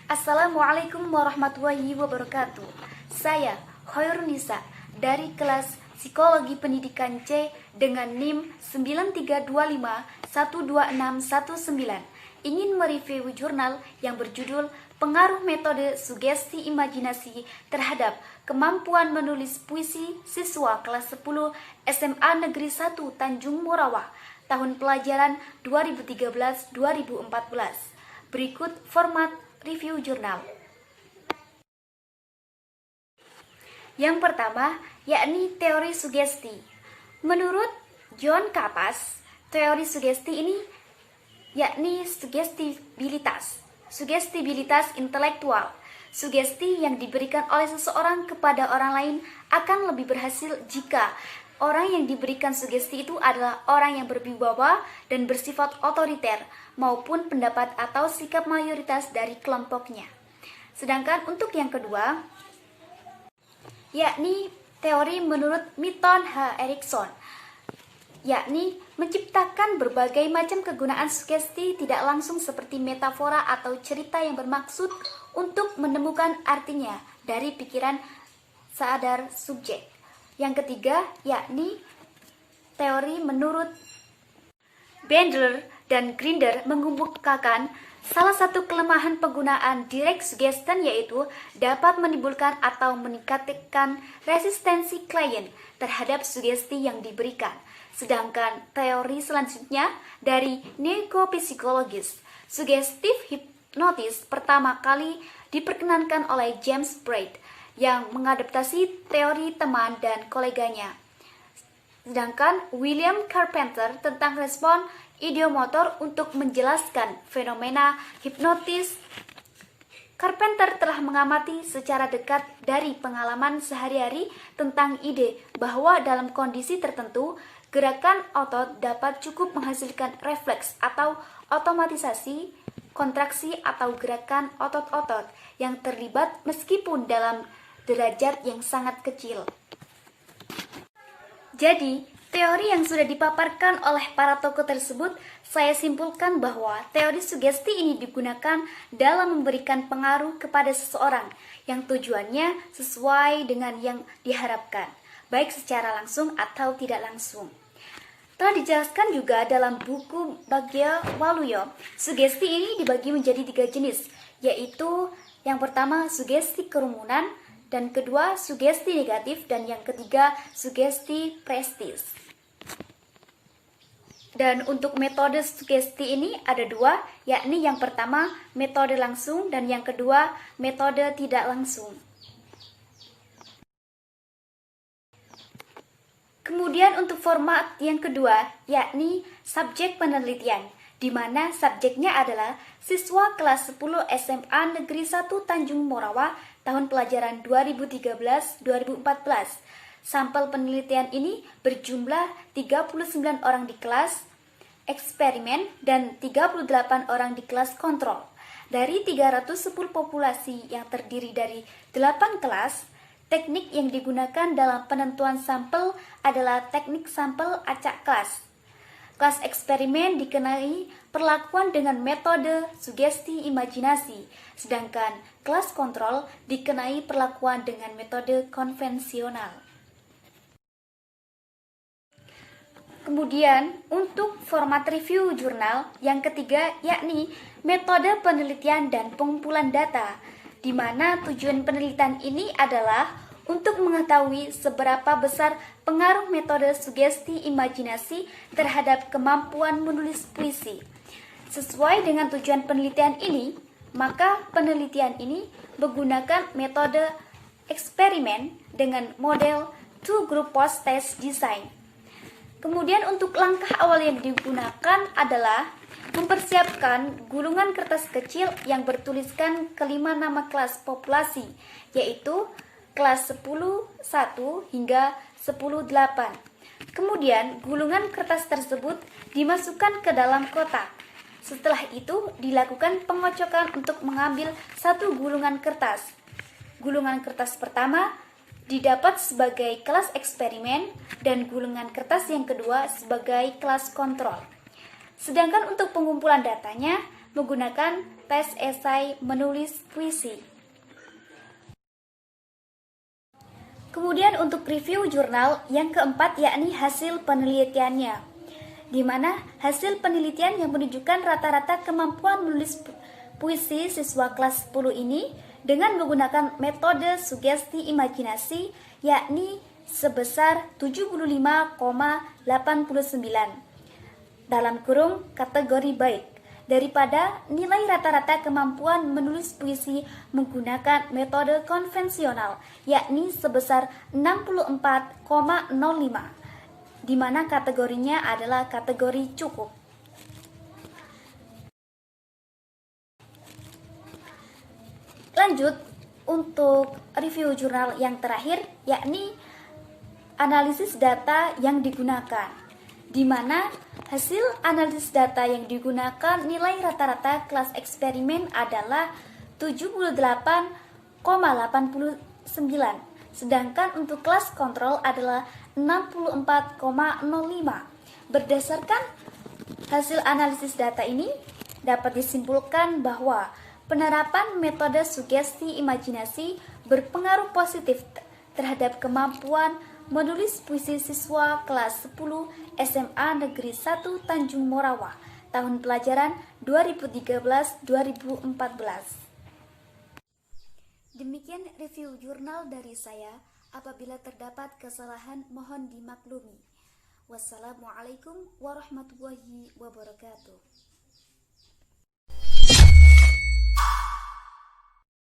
Assalamualaikum warahmatullahi wabarakatuh. Saya Khairunisa dari kelas Psikologi Pendidikan C dengan NIM 9325126119 ingin mereview jurnal yang berjudul Pengaruh Metode Sugesti Imajinasi terhadap Kemampuan Menulis Puisi Siswa Kelas 10 SMA Negeri 1 Tanjung Morawah tahun pelajaran 2013-2014. Berikut format review jurnal. Yang pertama, yakni teori sugesti. Menurut John Kapas, teori sugesti ini yakni sugestibilitas intelektual. Sugesti yang diberikan oleh seseorang kepada orang lain akan lebih berhasil jika orang yang diberikan sugesti itu adalah orang yang berwibawa dan bersifat otoriter maupun pendapat atau sikap mayoritas dari kelompoknya. Sedangkan untuk yang kedua, yakni teori menurut Milton H. Erickson, yakni menciptakan berbagai macam kegunaan sugesti tidak langsung seperti metafora atau cerita yang bermaksud untuk menemukan artinya dari pikiran sadar subjek. Yang ketiga, yakni teori menurut Bandler dan Grinder mengemukakan salah satu kelemahan penggunaan direct suggestion yaitu dapat menimbulkan atau meningkatkan resistensi klien terhadap sugesti yang diberikan. Sedangkan teori selanjutnya dari neokopsikologis, suggestive hypnosis pertama kali diperkenankan oleh James Braid yang mengadaptasi teori teman dan koleganya. Sedangkan William Carpenter tentang respon ideomotor untuk menjelaskan fenomena hipnotis. Carpenter telah mengamati secara dekat dari pengalaman sehari-hari tentang ide bahwa dalam kondisi tertentu, gerakan otot dapat cukup menghasilkan refleks atau otomatisasi, kontraksi atau gerakan otot-otot yang terlibat meskipun dalam derajat yang sangat kecil. Jadi, teori yang sudah dipaparkan oleh para tokoh tersebut, saya simpulkan bahwa teori sugesti ini digunakan dalam memberikan pengaruh kepada seseorang yang tujuannya sesuai dengan yang diharapkan, baik secara langsung atau tidak langsung. Telah dijelaskan juga dalam buku Bagya Waluyo, sugesti ini dibagi menjadi 3 jenis, yaitu yang pertama sugesti kerumunan, dan kedua sugesti negatif, dan yang ketiga sugesti prestis. Dan untuk metode sugesti ini ada 2, yakni yang pertama metode langsung dan yang kedua metode tidak langsung. Kemudian untuk format yang kedua, yakni subjek penelitian, di mana subjeknya adalah siswa kelas 10 SMA Negeri 1 Tanjung Morawah tahun pelajaran 2013-2014. Sampel penelitian ini berjumlah 39 orang di kelas eksperimen dan 38 orang di kelas kontrol. Dari 310 populasi yang terdiri dari 8 kelas, teknik yang digunakan dalam penentuan sampel adalah teknik sampel acak kelas. Kelas eksperimen dikenai perlakuan dengan metode sugesti imajinasi, sedangkan kelas kontrol dikenai perlakuan dengan metode konvensional. Kemudian untuk format review jurnal yang ketiga yakni metode penelitian dan pengumpulan data, di mana tujuan penelitian ini adalah untuk mengetahui seberapa besar pengaruh metode sugesti imajinasi terhadap kemampuan menulis puisi. Sesuai dengan tujuan penelitian ini, maka penelitian ini menggunakan metode eksperimen dengan model two group post test design. Kemudian untuk langkah awal yang digunakan adalah mempersiapkan gulungan kertas kecil yang bertuliskan kelima nama kelas populasi, yaitu kelas 10-1 hingga 10-8. Kemudian gulungan kertas tersebut dimasukkan ke dalam kotak. Setelah itu dilakukan pengocokan untuk mengambil satu gulungan kertas. Gulungan kertas pertama didapat sebagai kelas eksperimen dan gulungan kertas yang kedua sebagai kelas kontrol. Sedangkan untuk pengumpulan datanya menggunakan tes esai menulis puisi. Kemudian untuk review jurnal yang keempat yakni hasil penelitiannya, di mana hasil penelitian yang menunjukkan rata-rata kemampuan menulis puisi siswa kelas 10 ini dengan menggunakan metode sugesti imajinasi yakni sebesar 75,89 dalam kurung kategori baik daripada nilai rata-rata kemampuan menulis puisi menggunakan metode konvensional yakni sebesar 64,05 di mana kategorinya adalah kategori cukup. Lanjut untuk review jurnal yang terakhir yakni analisis data yang digunakan, di mana hasil analisis data yang digunakan nilai rata-rata kelas eksperimen adalah 78,89, sedangkan untuk kelas kontrol adalah 64,05. Berdasarkan hasil analisis data ini dapat disimpulkan bahwa penerapan metode sugesti imajinasi berpengaruh positif terhadap kemampuan menulis puisi siswa kelas 10 SMA Negeri 1 Tanjung Morawah tahun pelajaran 2013-2014. Demikian review jurnal dari saya. Apabila terdapat kesalahan mohon dimaklumi. Wassalamualaikum warahmatullahi wabarakatuh.